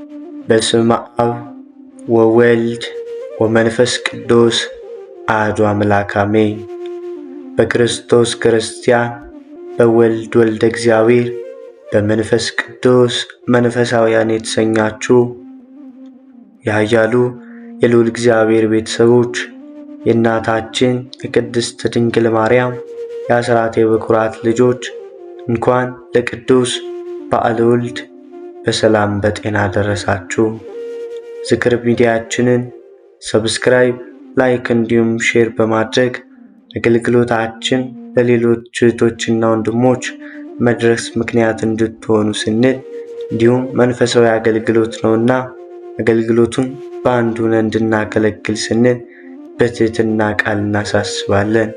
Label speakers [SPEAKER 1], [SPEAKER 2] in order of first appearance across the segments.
[SPEAKER 1] በስመ አብ ወወልድ ወመንፈስ ቅዱስ አሐዱ አምላክ አሜን። በክርስቶስ ክርስቲያን፣ በወልድ ወልደ እግዚአብሔር፣ በመንፈስ ቅዱስ መንፈሳውያን የተሰኛችሁ ያያሉ የልዑል እግዚአብሔር ቤተሰቦች የእናታችን የቅድስት ድንግል ማርያም የአስራት የበኩራት ልጆች እንኳን ለቅዱስ በዓለ ውልድ በሰላም በጤና ደረሳችሁ። ዝክር ሚዲያችንን ሰብስክራይብ፣ ላይክ እንዲሁም ሼር በማድረግ አገልግሎታችን ለሌሎች እህቶችና ወንድሞች መድረስ ምክንያት እንድትሆኑ ስንል እንዲሁም መንፈሳዊ አገልግሎት ነውና አገልግሎቱን በአንድ ሆነን እንድናገለግል ስንል በትህትና ቃል እናሳስባለን።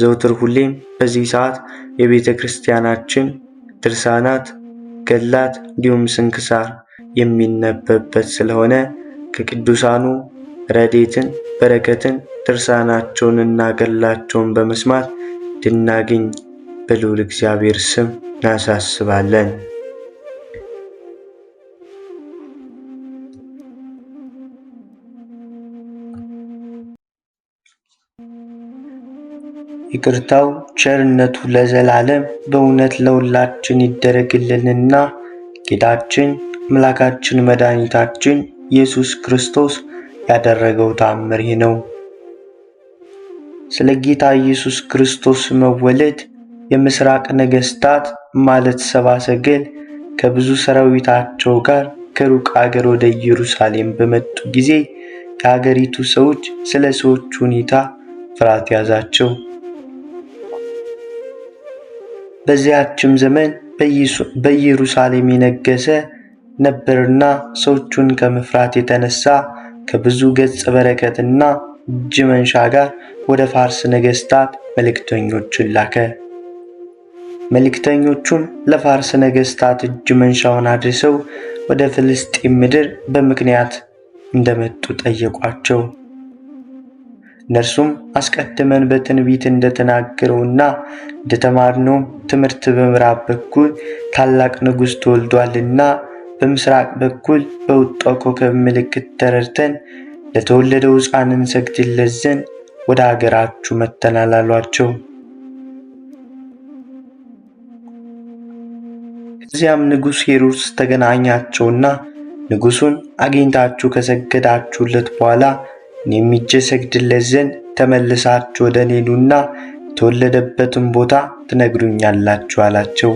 [SPEAKER 1] ዘውትር ሁሌም በዚህ ሰዓት የቤተ ክርስቲያናችን ድርሳናት፣ ገድላት እንዲሁም ስንክሳር የሚነበብበት ስለሆነ ከቅዱሳኑ ረድኤትን፣ በረከትን፣ ድርሳናቸውንና ገድላቸውን በመስማት እንድናገኝ በልዑል እግዚአብሔር ስም እናሳስባለን። ይቅርታው ቸርነቱ ለዘላለም በእውነት ለሁላችን ይደረግልንና ጌታችን አምላካችን መድኃኒታችን ኢየሱስ ክርስቶስ ያደረገው ተአምር ይህ ነው። ስለ ጌታ ኢየሱስ ክርስቶስ መወለድ የምስራቅ ነገሥታት ማለት ሰብአ ሰገል ከብዙ ሰራዊታቸው ጋር ከሩቅ አገር ወደ ኢየሩሳሌም በመጡ ጊዜ የአገሪቱ ሰዎች ስለ ሰዎች ሁኔታ ፍርሃት ያዛቸው። በዚያችም ዘመን በኢየሩሳሌም የነገሰ ነበርና ሰዎቹን ከመፍራት የተነሳ ከብዙ ገጸ በረከትና እጅ መንሻ ጋር ወደ ፋርስ ነገሥታት መልእክተኞችን ላከ። መልእክተኞቹም ለፋርስ ነገሥታት እጅ መንሻውን አድርሰው ወደ ፍልስጤም ምድር በምክንያት እንደመጡ ጠየቋቸው። እነርሱም አስቀድመን በትንቢት እንደተናገረውና እንደተማርነው ትምህርት በምዕራብ በኩል ታላቅ ንጉሥ ተወልዷልና በምስራቅ በኩል በወጣው ኮከብ ምልክት ተረድተን ለተወለደው ሕፃን እንሰግድለት ዘንድ ወደ አገራችሁ መጥተናል አሏቸው። ከዚያም ንጉሥ ሄሮድስ ተገናኛቸውና ንጉሡን አግኝታችሁ ከሰገዳችሁለት በኋላ እኔም ሄጄ እሰግድለት ዘንድ ተመልሳችሁ ወደ እኔ ኑና የተወለደበትን ቦታ ትነግሩኛላችሁ አላቸው።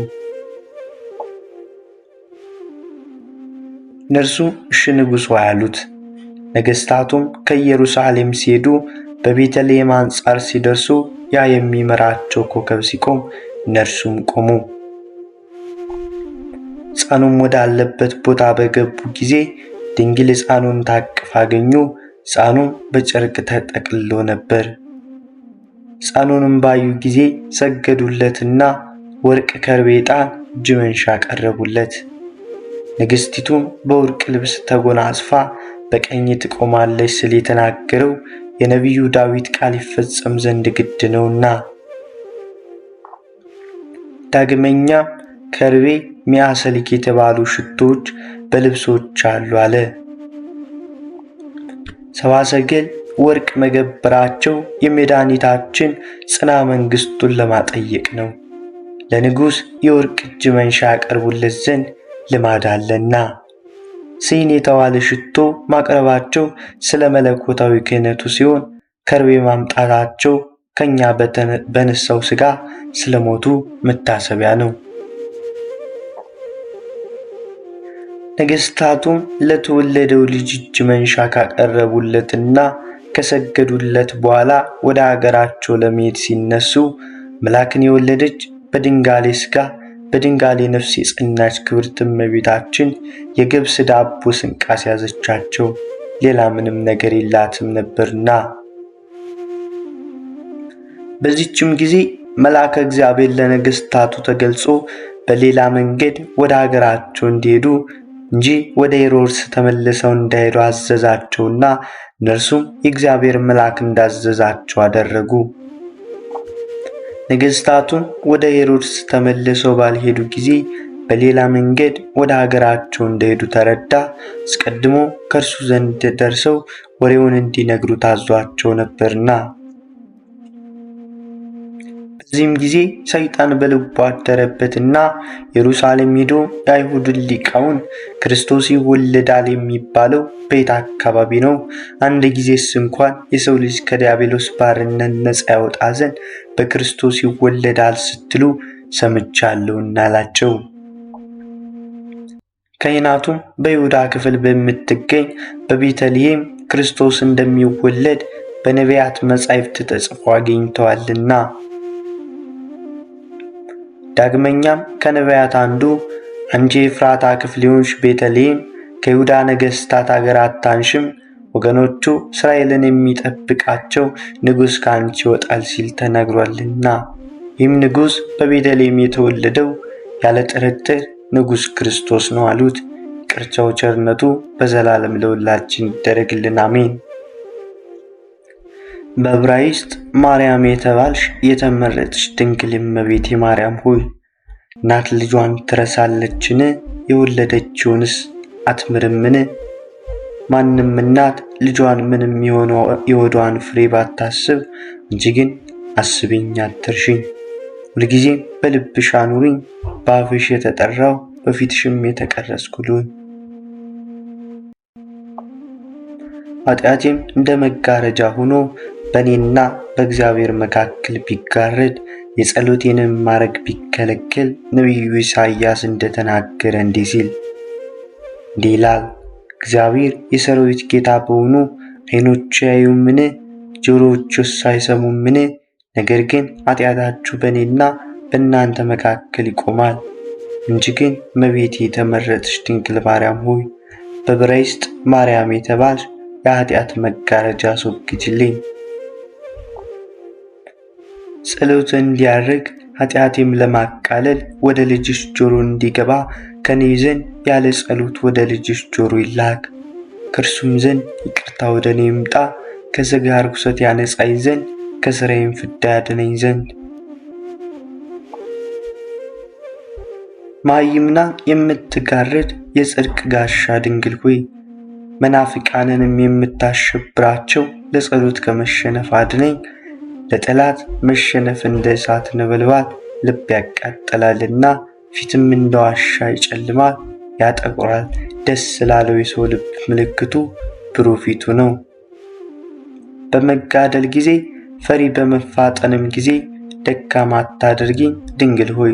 [SPEAKER 1] እነርሱም እሺ ንጉሥ ሆይ አሉት። ነገሥታቱም ከኢየሩሳሌም ሲሄዱ በቤተልሔም አንጻር ሲደርሱ ያ የሚመራቸው ኮከብ ሲቆም እነርሱም ቆሙ። ሕፃኑም ወዳለበት ቦታ በገቡ ጊዜ ድንግል ሕፃኑን ታቅፋ አገኙ። ሕፃኑም በጨርቅ ተጠቅልሎ ነበር። ሕፃኑንም ባዩ ጊዜ ሰገዱለትና ወርቅ፣ ከርቤ፣ ዕጣን፣ እጅ መንሻ ቀረቡለት። ንግሥቲቱም በወርቅ ልብስ ተጎናጽፋ በቀኝ ትቆማለች ስል የተናገረው የነቢዩ ዳዊት ቃል ይፈጸም ዘንድ ግድ ነውና። ዳግመኛም ከርቤ፣ ሚያሰሊክ የተባሉ ሽቶዎች በልብሶች አሉ አለ። ሰብአ ሰገል ወርቅ መገበራቸው የመድኃኒታችን ጽና መንግሥቱን ለማጠየቅ ነው። ለንጉሥ የወርቅ እጅ መንሻ ያቀርቡለት ዘንድ ልማድ አለና። ሲን የተባለ ሽቶ ማቅረባቸው ስለ መለኮታዊ ክህነቱ ሲሆን፣ ከርቤ ማምጣታቸው ከኛ በነሳው ሥጋ ስለሞቱ መታሰቢያ ነው። ነገሥታቱም ለተወለደው ልጅ እጅ መንሻ ካቀረቡለትና ከሰገዱለት በኋላ ወደ አገራቸው ለመሄድ ሲነሱ መልአክን የወለደች በድንጋሌ ሥጋ በድንጋሌ ነፍስ የጸናች ክብርት እመቤታችን የገብስ ዳቦ ስንቅ አስያዘቻቸው። ሌላ ምንም ነገር የላትም ነበርና። በዚህችም ጊዜ መልአከ እግዚአብሔር ለነገሥታቱ ተገልጾ በሌላ መንገድ ወደ አገራቸው እንዲሄዱ እንጂ ወደ ሄሮድስ ተመልሰው እንዳይሄዱ አዘዛቸውና እነርሱም የእግዚአብሔር መልአክ እንዳዘዛቸው አደረጉ። ነገሥታቱም ወደ ሄሮድስ ተመልሰው ባልሄዱ ጊዜ በሌላ መንገድ ወደ ሀገራቸው እንደሄዱ ተረዳ። አስቀድሞ ከእርሱ ዘንድ ደርሰው ወሬውን እንዲነግሩ ታዟቸው ነበርና። በዚህም ጊዜ ሰይጣን በልቡ አደረበትና ኢየሩሳሌም ሄዶ የአይሁድን ሊቃውንት ክርስቶስ ይወለዳል የሚባለው በየት አካባቢ ነው? አንድ ጊዜስ እንኳን የሰው ልጅ ከዲያብሎስ ባርነት ነፃ ያወጣ ዘንድ በክርስቶስ ይወለዳል ስትሉ ሰምቻለሁና አላቸው። ካህናቱም በይሁዳ ክፍል በምትገኝ በቤተልሔም ክርስቶስ እንደሚወለድ በነቢያት መጻሕፍት ተጽፎ አግኝተዋልና። ዳግመኛም ከነቢያት አንዱ አንቺ የኤፍራታ ክፍል የሆንሽ ቤተልሔም ከይሁዳ ነገሥታት አገር አታንሽም፣ ወገኖቹ እስራኤልን የሚጠብቃቸው ንጉሥ ከአንቺ ይወጣል ሲል ተነግሯልና። ይህም ንጉሥ በቤተልሔም የተወለደው ያለ ጥርጥር ንጉሥ ክርስቶስ ነው አሉት። ይቅርታው ቸርነቱ በዘላለም ለሁላችን ይደረግልን፣ አሜን። በዕብራይስጥ ማርያም የተባልሽ የተመረጥሽ ድንግል እመቤቴ ማርያም ሆይ እናት ልጇን ትረሳለችን? የወለደችውንስ አትምርምን? ማንም እናት ልጇን ምንም የሆዷን ፍሬ ባታስብ፣ አንቺ ግን አስቢኝ አትርሽኝ። ሁልጊዜም በልብሽ አኑሪኝ፣ በአፍሽ የተጠራው በፊትሽም የተቀረጽኩ ልሁን። ኃጢአቴም እንደ መጋረጃ ሆኖ በእኔና በእግዚአብሔር መካከል ቢጋረድ፣ የጸሎቴንም ማድረግ ቢከለከል፣ ነቢዩ ኢሳይያስ እንደተናገረ እንዲህ ሲል እንዲህ ይላል። እግዚአብሔር የሰራዊት ጌታ በሆኑ ዓይኖቹ ያዩምን? ጆሮዎቹስ አይሰሙምን? ነገር ግን ኃጢአታችሁ በእኔና በእናንተ መካከል ይቆማል። እንጂ ግን እመቤቴ የተመረጥሽ ድንግል ማርያም ሆይ በዕብራይስጥ ማርያም የተባልሽ የኃጢአት መጋረጃ አስወግጅልኝ። ጸሎት እንዲያርግ ኃጢአቴም ለማቃለል ወደ ልጅሽ ጆሮ እንዲገባ ከኔ ዘንድ ያለ ጸሎት ወደ ልጅሽ ጆሮ ይላክ። ከእርሱም ዘንድ ይቅርታ ወደ እኔ ይምጣ። ከሥጋ ርኩሰት ያነጻኝ ዘንድ ከሥራዬም ፍዳ ያድነኝ ዘንድ። ማይምና የምትጋርድ የጽድቅ ጋሻ ድንግል ሆይ መናፍቃንንም የምታሸብራቸው ለጸሎት ከመሸነፍ አድነኝ። ለጠላት መሸነፍ እንደ እሳት ነበልባል ልብ ያቃጥላልና፣ ፊትም እንደ ዋሻ ይጨልማል ያጠቁራል። ደስ ላለው የሰው ልብ ምልክቱ ብሩህ ፊቱ ነው። በመጋደል ጊዜ ፈሪ በመፋጠንም ጊዜ ደካማ አታድርጊኝ ድንግል ሆይ።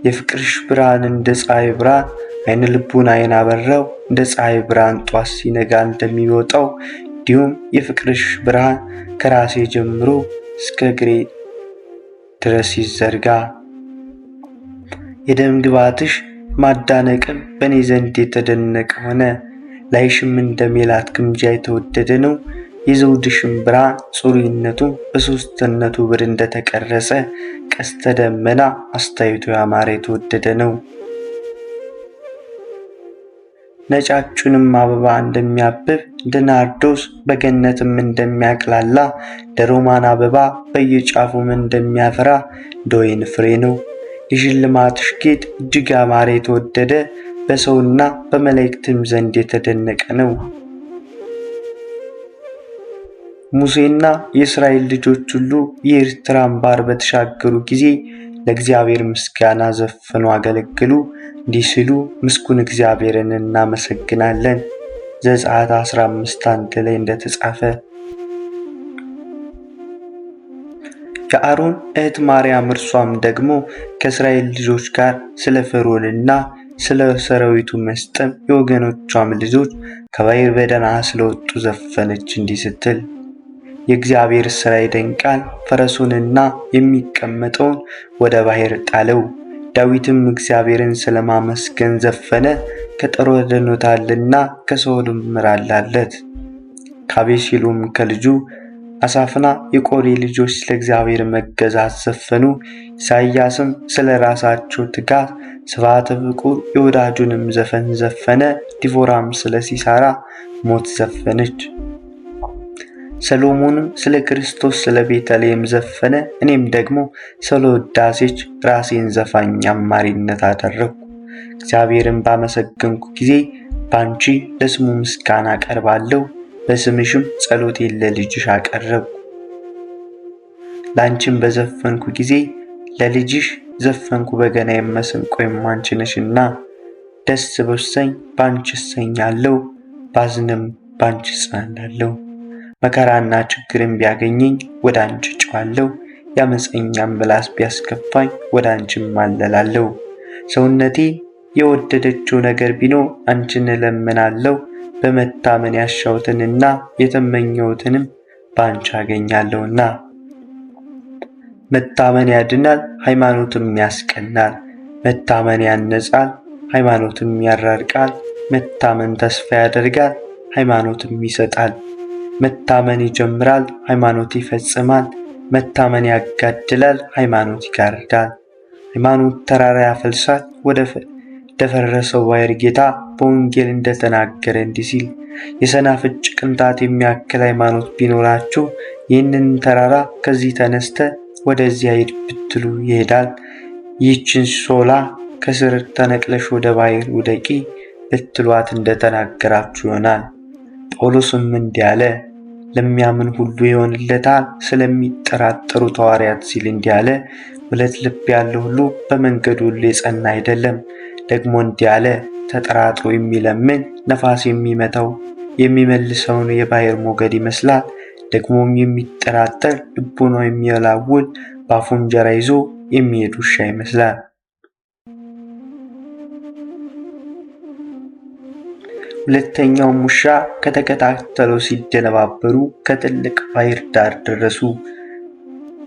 [SPEAKER 1] የፍቅርሽ ብርሃን እንደ ፀሐይ ብርሃን አይነ ልቡናዬን አበራው። እንደ ፀሐይ ብርሃን ጧት ሲነጋ እንደሚወጣው እንዲሁም የፍቅርሽ ብርሃን ከራሴ ጀምሮ እስከ እግሬ ድረስ ይዘርጋ። የደም ግባትሽ ማዳነቅም በእኔ ዘንድ የተደነቀ ሆነ። ላይሽም እንደ ሜላት ግምጃ የተወደደ ነው። የዘውድሽም ብርሃን ጽሩይነቱ በሦስትነቱ ብር እንደተቀረጸ ቀስተ ደመና አስተያየቱ ያማረ የተወደደ ነው። ነጫጩንም አበባ እንደሚያብብ እንደ ናርዶስ በገነትም እንደሚያቅላላ እንደ ሮማን አበባ በየጫፉም እንደሚያፈራ እንደ ወይን ፍሬ ነው። የሽልማትሽ ጌጥ እጅግ ያማረ የተወደደ በሰውና በመላእክትም ዘንድ የተደነቀ ነው። ሙሴና የእስራኤል ልጆች ሁሉ የኤርትራን ባሕር በተሻገሩ ጊዜ ለእግዚአብሔር ምስጋና ዘፈኑ አገለገሉ። እንዲህ ሲሉ ምስጉን እግዚአብሔርን እናመሰግናለን። ዘጸአት 15:1 ላይ እንደተጻፈ። የአሮን እህት ማርያም እርሷም ደግሞ ከእስራኤል ልጆች ጋር ስለ ፈርዖንና ስለ ሰራዊቱ መስጠም የወገኖቿም ልጆች ከባሕር በደህና ስለወጡ ዘፈነች እንዲህ ስትል የእግዚአብሔር ሥራ ይደንቃል፣ ፈረሱንና የሚቀመጠውን ወደ ባሕር ጣለው። ዳዊትም እግዚአብሔርን ስለማመስገን ዘፈነ፣ ከጠርቶታልና ከሳኦልም ምራላለት። ከአቤሴሎም ከልጁ አሳፍና የቆሬ ልጆች ስለ እግዚአብሔር መገዛት ዘፈኑ። ኢሳይያስም ስለ ራሳቸው ትጋት ስብሐተ ፍቁር የወዳጁንም ዘፈን ዘፈነ። ዲቦራም ስለ ሲሳራ ሞት ዘፈነች። ሰሎሞንም ስለ ክርስቶስ ስለ ቤተልሔም ዘፈነ። እኔም ደግሞ ስለ ውዳሴች ራሴን ዘፋኝ አማሪነት አደረግኩ። እግዚአብሔርን ባመሰገንኩ ጊዜ ባንቺ ለስሙ ምስጋና አቀርባለሁ። በስምሽም ጸሎቴን ለልጅሽ አቀረብኩ። ላንቺም በዘፈንኩ ጊዜ ለልጅሽ ዘፈንኩ። በገናዬም መሰንቆዬም አንቺ ነሽና ደስ ብሎኝ ባንቺ እሰኛለሁ፣ ባዝንም ባንቺ እጽናናለሁ። መከራና ችግርም ቢያገኘኝ ወደ አንቺ ጮኻለሁ። የአመፀኛም ምላስ ቢያስከፋኝ ወደ አንቺ እማለላለሁ። ሰውነቴ የወደደችው ነገር ቢኖር አንቺን እለምናለሁ። በመታመን ያሻሁትንና የተመኘሁትንም በአንቺ አገኛለሁና። መታመን ያድናል፣ ሃይማኖትም ያስቀናል። መታመን ያነጻል፣ ሃይማኖትም ያራርቃል። መታመን ተስፋ ያደርጋል፣ ሃይማኖትም ይሰጣል። መታመን ይጀምራል፣ ሃይማኖት ይፈጽማል። መታመን ያጋድላል፣ ሃይማኖት ይጋርዳል። ሃይማኖት ተራራ ያፈልሳል፣ ወደ ደፈረሰው ባሕር ጌታ በወንጌል እንደተናገረ እንዲህ ሲል፣ የሰናፍጭ ቅንጣት የሚያክል ሃይማኖት ቢኖራችሁ ይህንን ተራራ ከዚህ ተነስተ ወደዚያ ሂድ ብትሉ ይሄዳል። ይህችን ሾላ ከስር ተነቅለሽ ወደ ባሕር ውደቂ ብትሏት እንደተናገራችሁ ይሆናል። ጳውሎስም እንዲህ አለ፣ ለሚያምን ሁሉ ይሆንለታል። ስለሚጠራጠሩት ሐዋርያት ሲል እንዲህ አለ፣ ሁለት ልብ ያለው ሁሉ በመንገዱ ሁሉ የጸና አይደለም። ደግሞ እንዲህ አለ፣ ተጠራጥሮ የሚለምን ነፋስ የሚመታው የሚመልሰውን የባሕር ሞገድ ይመስላል። ደግሞም የሚጠራጠር ልቡናው የሚወላውል በአፉ እንጀራ ይዞ የሚሄድ ውሻ ይመስላል። ሁለተኛውም ውሻ ከተከታተለው ሲደነባበሩ ከጥልቅ ባሕር ዳር ደረሱ።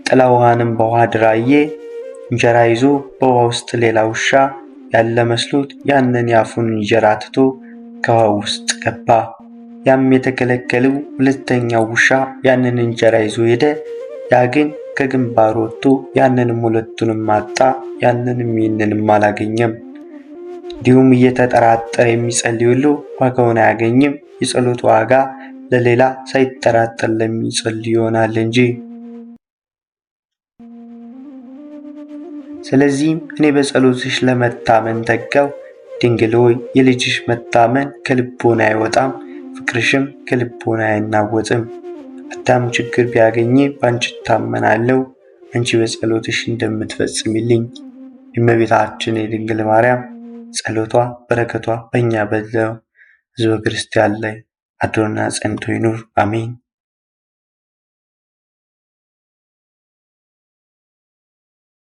[SPEAKER 1] ጥላ ውሃንም በውሃ ዳር አየ። እንጀራ ይዞ በውሃ ውስጥ ሌላ ውሻ ያለ መስሎት ያንን የአፉን እንጀራ ትቶ ከውሃ ውስጥ ገባ። ያም የተከለከለው ሁለተኛው ውሻ ያንን እንጀራ ይዞ ሄደ። ያ ግን ከግንባሩ ወጥቶ ያንንም ሁለቱንም አጣ። ያንንም ይህንንም አላገኘም። እንዲሁም እየተጠራጠረ የሚጸልይ ሁሉ ዋጋውን አያገኝም። የጸሎት ዋጋ ለሌላ ሳይጠራጠር ለሚጸልይ ይሆናል እንጂ። ስለዚህም እኔ በጸሎትሽ ለመታመን ተጋው። ድንግል ሆይ የልጅሽ መታመን ከልቦና አይወጣም፣ ፍቅርሽም ከልቦና አይናወጥም። አዳም ችግር ቢያገኝ ባንቺ እታመናለሁ፣ አንቺ በጸሎትሽ እንደምትፈጽሚልኝ። የእመቤታችን የድንግል ማርያም ጸሎቷ በረከቷ በእኛ በሕዝበ ክርስቲያን ላይ አድሮና ጸንቶ ይኑር፣ አሜን።